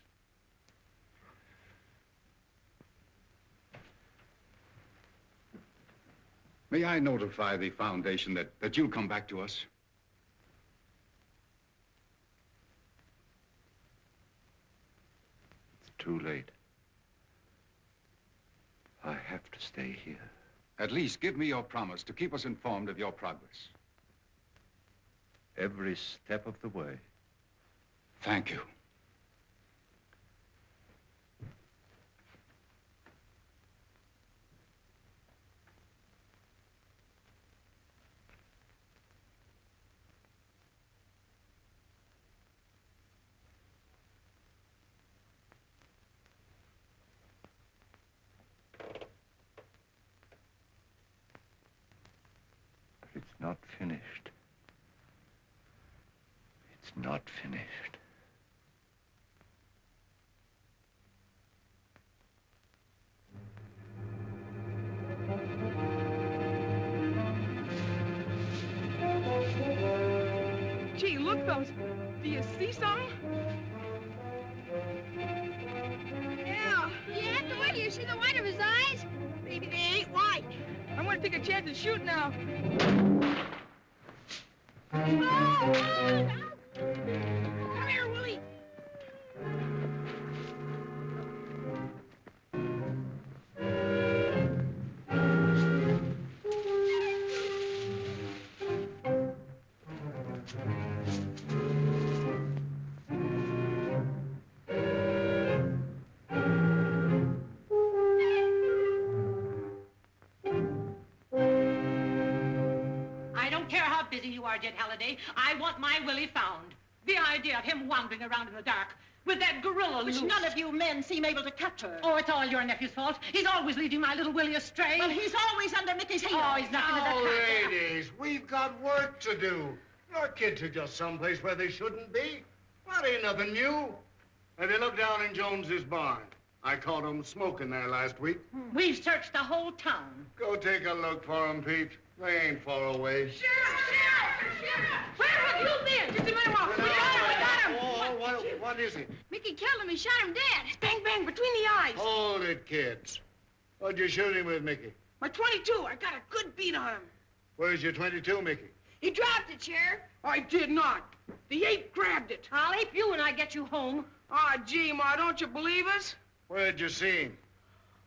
Speaker 11: May I notify the Foundation that you'll come back to us?
Speaker 8: It's too late. I have to stay here.
Speaker 11: At least give me your promise to keep us informed of your progress.
Speaker 8: Every step of the way.
Speaker 11: Thank you.
Speaker 8: But it's not finished. It's not finished.
Speaker 2: Gee, look, fellas. Do you see something?
Speaker 3: Yeah. Yeah, the way you see the white of his eyes?
Speaker 2: Maybe they ain't white. I'm gonna take a chance and shoot now.
Speaker 3: Oh! Come here, Willie.
Speaker 9: I don't care how busy you are, Jed Halliday. I want my Willie found. The idea of him wandering around in the dark with that gorilla
Speaker 12: Which
Speaker 9: loose.
Speaker 12: none of you men seem able to capture.
Speaker 9: Oh, it's all your nephew's fault. He's always leading my little Willie astray.
Speaker 12: Well, he's always under Mickey's heel.
Speaker 9: Oh, he's nothing of that
Speaker 5: Now,
Speaker 9: kind.
Speaker 5: ladies, we've got work to do. Your kids are just someplace where they shouldn't be. That ain't nothing new. Have you looked down in Jones's barn? I caught 'em smoking there last week.
Speaker 9: We've searched the whole town.
Speaker 5: Go take a look for 'em, Pete. They ain't far away.
Speaker 2: Where have you been? Just a minute, Walker. We got him.
Speaker 5: Oh, what is it?
Speaker 3: Mickey killed him. He shot him dead.
Speaker 2: Bang, bang, between the eyes.
Speaker 5: Hold it, kids. What'd you shoot him with, Mickey?
Speaker 2: My 22. I got a good beat on him.
Speaker 5: Where's your 22, Mickey?
Speaker 2: He dropped it, Sheriff. I did not. The ape grabbed it.
Speaker 9: I'll ape you when I get you home.
Speaker 2: Ah, gee, Ma, don't you believe us?
Speaker 5: Where'd you see him?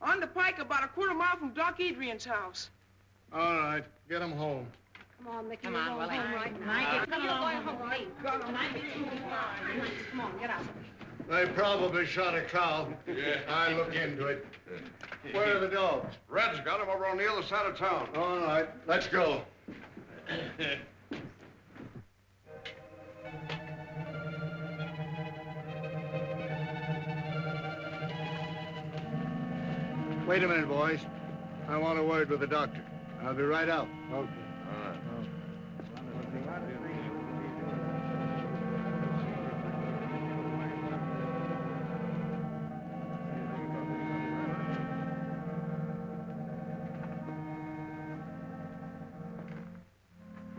Speaker 2: On the pike about a quarter mile from Doc Adrian's house.
Speaker 5: All right, get him home.
Speaker 9: Come on, Mickey.
Speaker 12: Come
Speaker 9: we're
Speaker 12: on,
Speaker 9: going
Speaker 12: Willie.
Speaker 9: home right now. Come on, home. Hey, come on, get out.
Speaker 5: They probably shot a cow.
Speaker 6: Yeah.
Speaker 5: I look into it. Where are the dogs?
Speaker 6: Red's got him over on the other side of town.
Speaker 5: All right, let's go. Wait a minute, boys. I want a word with the doctor. I'll be right out. Okay.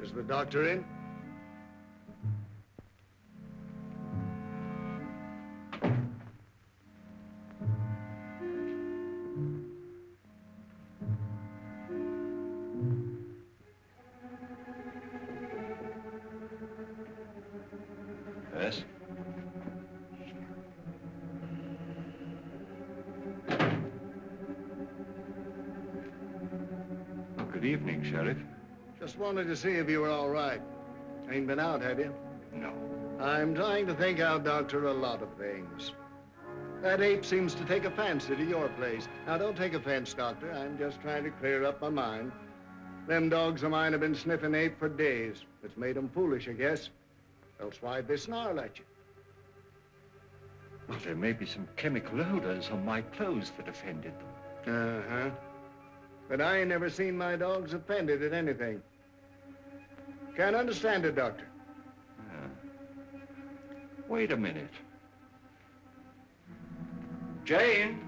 Speaker 5: Is the doctor in?
Speaker 8: Yes? Oh, good evening, Sheriff.
Speaker 5: Just wanted to see if you were all right. Ain't been out, have you?
Speaker 8: No.
Speaker 5: I'm trying to think out, Doctor, a lot of things. That ape seems to take a fancy to your place. Now, don't take offense, Doctor. I'm just trying to clear up my mind. Them dogs of mine have been sniffing ape for days. It's made them foolish, I guess. Else why'd they snarl at you?
Speaker 8: Well, there may be some chemical odors on my clothes that offended them.
Speaker 5: Uh-huh. But I ain't never seen my dogs offended at anything. Can't understand it, Doctor.
Speaker 8: Wait a minute. Jane!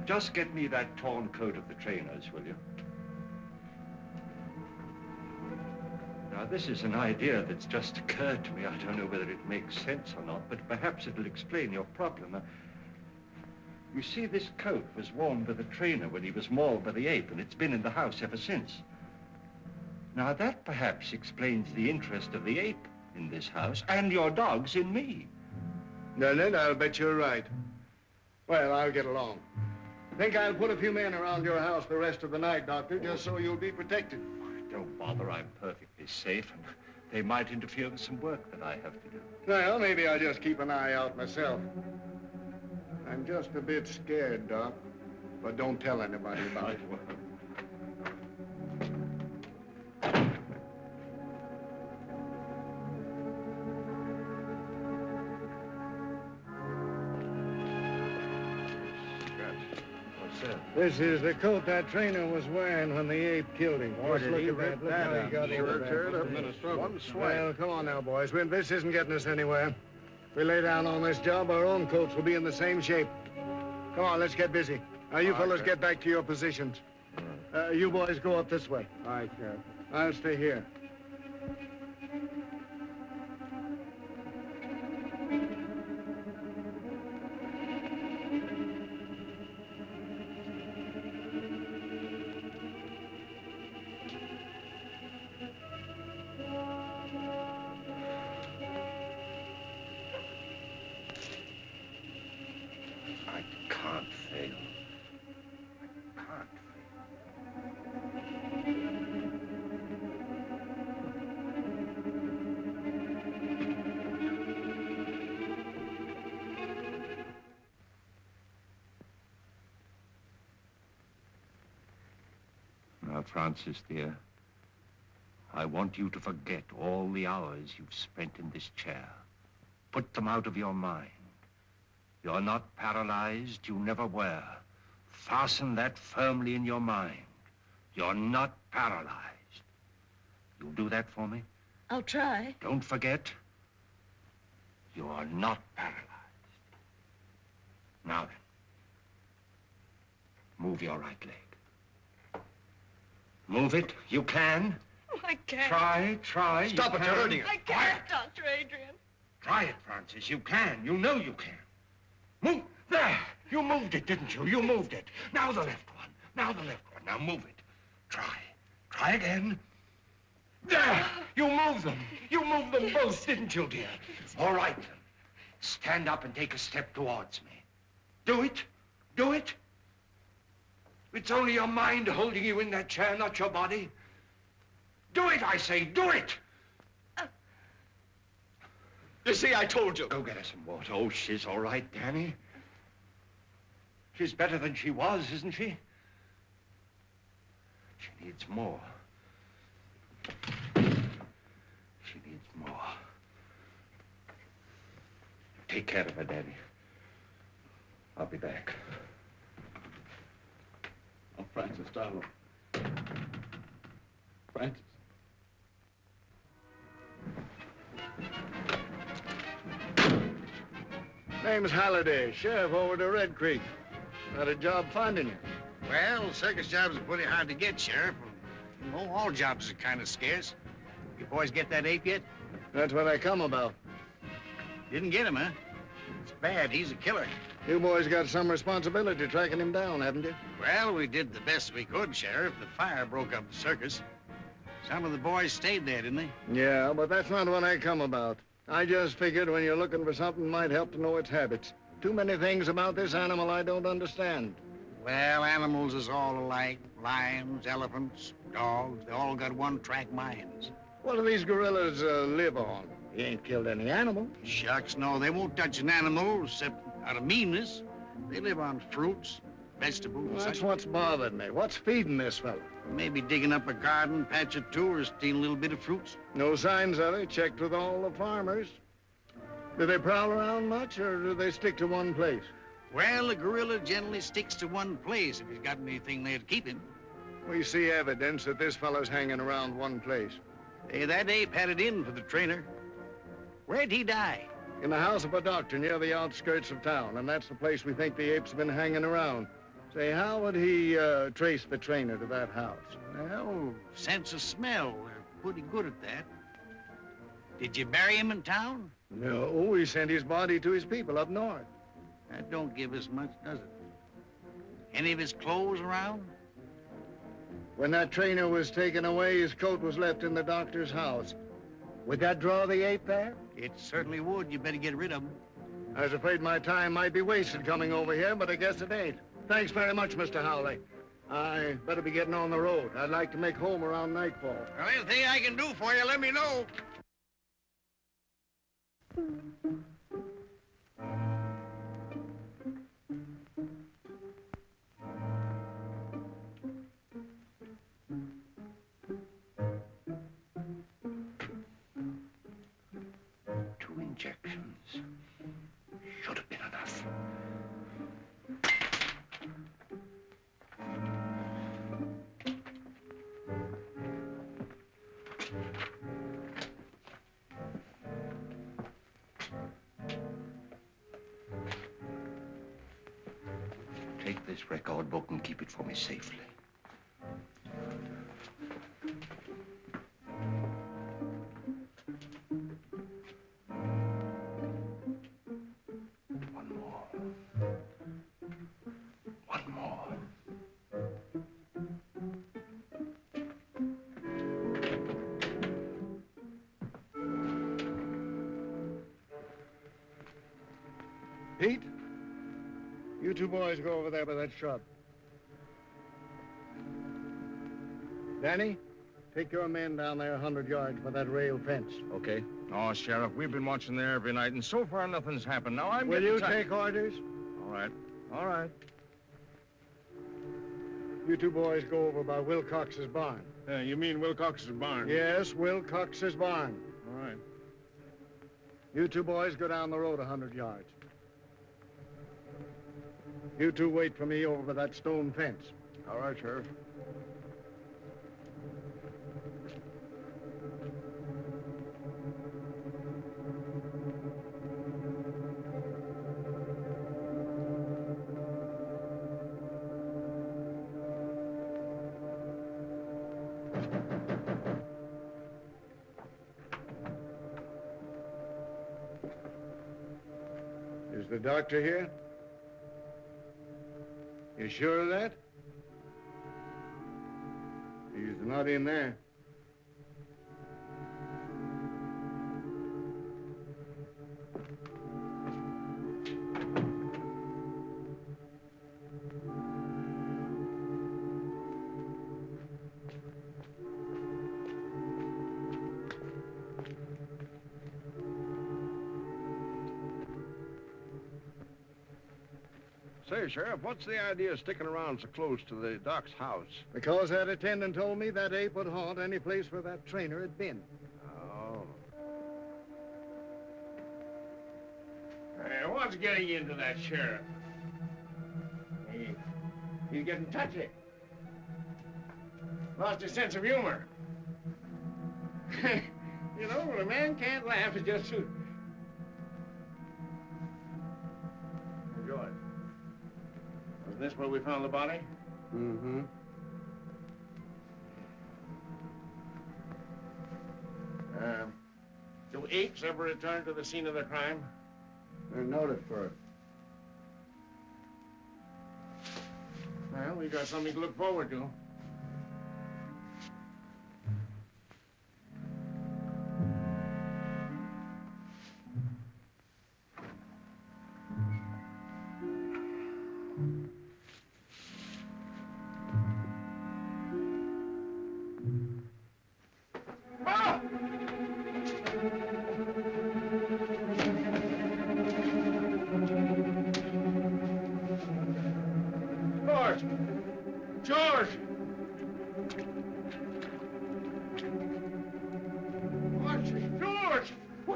Speaker 8: Just get me that torn coat of the trainer's, will you? Now, this is an idea that's just occurred to me. I don't know whether it makes sense or not, but perhaps it'll explain your problem. You see, this coat was worn by the trainer when he was mauled by the ape, and it's been in the house ever since. Now, that perhaps explains the interest of the ape in this house, and your dogs in me.
Speaker 5: Doesn't it? I'll bet you're right. Well, I'll get along. Think I'll put a few men around your house the rest of the night, Doctor, just so you'll be protected.
Speaker 8: Don't bother, I'm perfectly safe, and they might interfere with some work that I have to do.
Speaker 5: Well, maybe I'll just keep an eye out myself. I'm just a bit scared, Doc, but don't tell anybody about it. This is the coat that trainer was wearing when the ape killed him.
Speaker 1: Boy, did he
Speaker 5: look at
Speaker 1: rip
Speaker 5: Look
Speaker 1: that
Speaker 5: how he
Speaker 1: up.
Speaker 5: got
Speaker 1: Sure
Speaker 5: over that.
Speaker 1: tear it up in one swipe.
Speaker 5: Well, come on now, boys. This isn't getting us anywhere. If we lay down on this job, our own coats will be in the same shape. Come on, let's get busy. Now, you fellas get back to your positions. You boys go up this way. All right, Sheriff. I'll stay here.
Speaker 8: Now, Francis, dear, I want you to forget all the hours you've spent in this chair. Put them out of your mind. You're not paralyzed. You never were. Fasten that firmly in your mind. You're not paralyzed. You'll do that for me?
Speaker 2: I'll try.
Speaker 8: Don't forget, you are not paralyzed. Now then, move your right leg. Move it. You can.
Speaker 2: Oh, I can't.
Speaker 8: Try.
Speaker 10: Stop it, you're hurting her.
Speaker 2: I can't, Dr. Adrian.
Speaker 8: Try it, Francis. You can. You know you can. Move. There. You moved it, didn't you? You moved it. Now the left one. Now the left one. Now move it. Try. Try again. There. You moved them. You moved them both, didn't you, dear? All right, then. Stand up and take a step towards me. Do it. Do it. It's only your mind holding you in that chair, not your body. Do it, I say. Do it.
Speaker 10: You see, I told you.
Speaker 8: Go get her some water. Oh, she's all right, Danny. She's better than she was, isn't she? She needs more. She needs more. Take care of her, Danny. I'll be back.
Speaker 10: Oh, Francis, darling. Francis.
Speaker 5: Name's Halliday, sheriff over to Red Creek. Had a job finding you.
Speaker 6: Well, circus jobs are pretty hard to get, Sheriff. You know, all jobs are kind of scarce. You boys get that ape yet?
Speaker 5: That's what I come about.
Speaker 6: Didn't get him, huh? It's bad. He's a killer.
Speaker 5: You boys got some responsibility tracking him down, haven't you?
Speaker 6: Well, we did the best we could, Sheriff. The fire broke up the circus. Some of the boys stayed there, didn't they?
Speaker 5: Yeah, but that's not what I come about. I just figured when you're looking for something, might help to know its habits. Too many things about this animal I don't understand.
Speaker 6: Well, animals is all alike. Lions, elephants, dogs, they all got one-track minds.
Speaker 5: What do these gorillas live on? You ain't killed any animal.
Speaker 6: Shucks, no, they won't touch an animal except out of meanness. They live on fruits, vegetables.
Speaker 5: Well, that's what's bothered me. What's feeding this fella?
Speaker 6: Maybe digging up a garden, patch or two, or stealing a little bit of fruits.
Speaker 5: No signs of it. Checked with all the farmers. Do they prowl around much, or do they stick to one place?
Speaker 6: Well, a gorilla generally sticks to one place if he's got anything there to keep him.
Speaker 5: We see evidence that this fellow's hanging around one place.
Speaker 6: Hey, that ape had it in for the trainer. Where'd he die?
Speaker 5: In the house of a doctor near the outskirts of town, and that's the place we think the ape's been hanging around. Say, how would he trace the trainer to that house?
Speaker 6: Well, sense of smell. We're pretty good at that. Did you bury him in town?
Speaker 5: No, we sent his body to his people up north.
Speaker 6: That don't give us much, does it? Any of his clothes around?
Speaker 5: When that trainer was taken away, his coat was left in the doctor's house. Would that draw the ape there?
Speaker 6: It certainly would. You better get rid of him.
Speaker 5: I was afraid my time might be wasted coming over here, but I guess it ain't. Thanks very much, Mr. Howley. I better be getting on the road. I'd like to make home around nightfall.
Speaker 6: Well, anything I can do for you, let me know.
Speaker 11: Injections. Should have been enough. Take this record book and keep it for me safely.
Speaker 5: Pete, you two boys go over there by that shrub. Danny, take your men down there 100 yards by that rail fence.
Speaker 10: Okay.
Speaker 13: Oh, Sheriff, we've been watching there every night, and so far nothing's happened. Now I'm
Speaker 5: Will
Speaker 13: getting
Speaker 5: you
Speaker 13: tired.
Speaker 5: take orders?
Speaker 13: All right. All right.
Speaker 5: You two boys go over by Wilcox's barn.
Speaker 13: You mean Wilcox's barn?
Speaker 5: Yes, Wilcox's barn.
Speaker 13: All right.
Speaker 5: You two boys go down the road 100 yards. You two wait for me over by that stone fence.
Speaker 13: All right, Sheriff.
Speaker 5: Is the doctor here? You sure of that? He's not in there.
Speaker 13: Say, Sheriff, what's the idea of sticking around so close to the doc's house?
Speaker 5: Because that attendant told me that ape would haunt any place where that trainer had been.
Speaker 13: Oh. Hey, what's getting into that sheriff? He's getting touchy. Lost his sense of humor. You know, when a man can't laugh, it just suits. George, was this where we found the body?
Speaker 5: Mm-hmm.
Speaker 13: Do apes ever return to the scene of their crime?
Speaker 5: They're noted for it.
Speaker 13: Well, we got something to look forward to.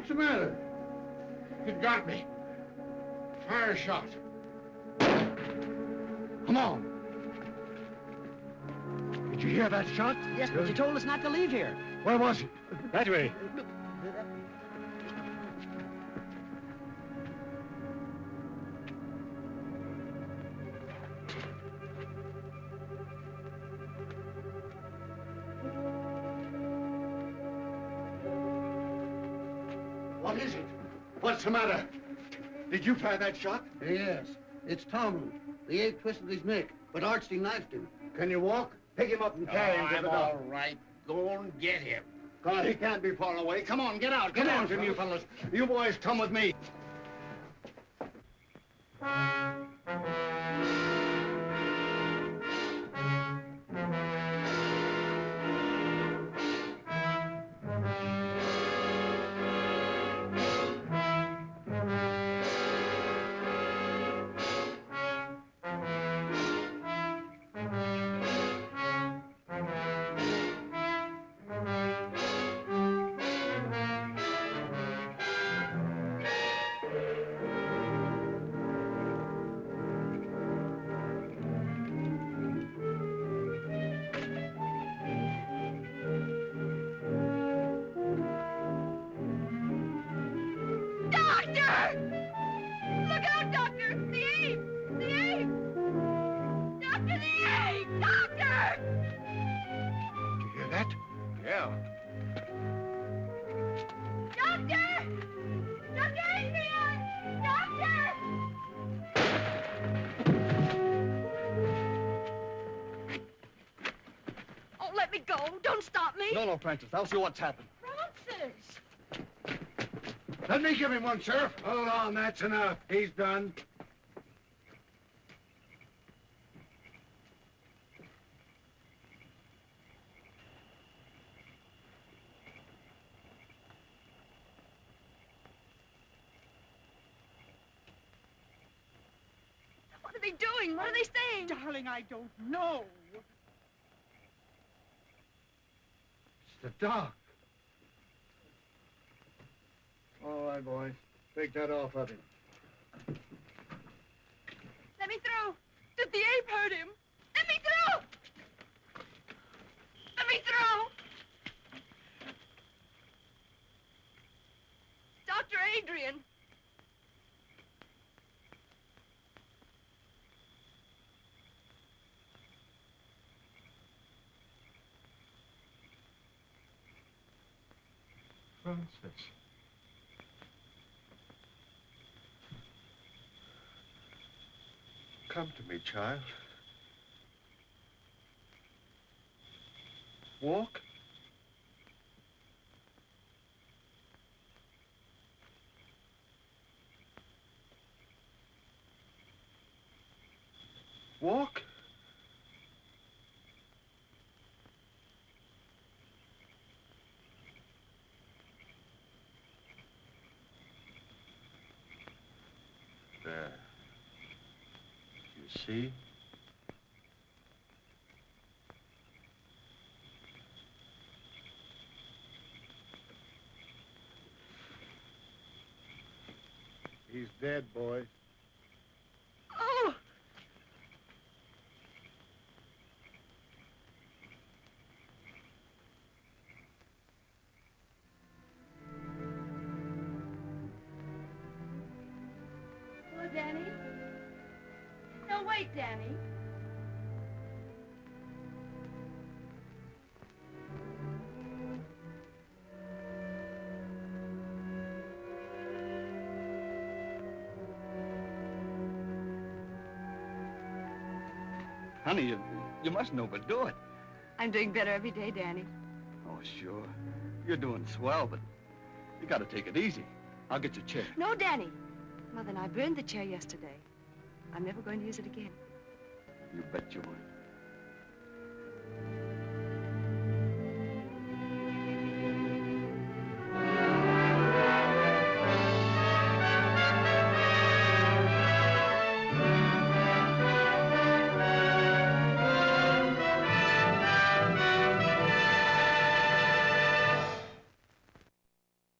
Speaker 5: the matter?
Speaker 6: It got me. Fire shot.
Speaker 5: Come on. Did you hear that shot?
Speaker 14: Yes, but you told us not to leave here.
Speaker 5: Where was he?
Speaker 1: That way.
Speaker 5: What is it? What's the matter? Did you fire that shot?
Speaker 14: Yes. It's Tomlin. The ape twisted his neck, but Archie knifed him.
Speaker 5: Can you walk? Pick him up and carry him to
Speaker 6: I'm
Speaker 5: the
Speaker 6: all
Speaker 5: doctor.
Speaker 6: right. Go and get him.
Speaker 5: God, he can't be far away. Come on, get out. Get out, you fellas. You boys come with me.
Speaker 2: Let me go. Don't stop me.
Speaker 10: No, Francis. I'll see what's happened.
Speaker 2: Francis!
Speaker 5: Let me give him one, Sheriff. Hold on, that's enough. He's done.
Speaker 2: What are they doing? What are they saying?
Speaker 12: Darling, I don't know.
Speaker 5: It's the dog. All right, boys. Take that off of him.
Speaker 2: Let me through. Did the ape hurt him? Let me through! Let me through! Dr. Adrian.
Speaker 13: Francis. Come to me, child. Walk. Walk. There. You see?
Speaker 5: He's dead, boys.
Speaker 2: Oh! Hello, Danny. No, wait, Danny.
Speaker 10: Honey, you must know but do it.
Speaker 2: I'm doing better every day, Danny.
Speaker 10: Oh, sure. You're doing swell, but you gotta take it easy. I'll get your chair.
Speaker 2: No, Danny. Mother and I burned the chair yesterday. I'm never going to use it again.
Speaker 10: You bet you will.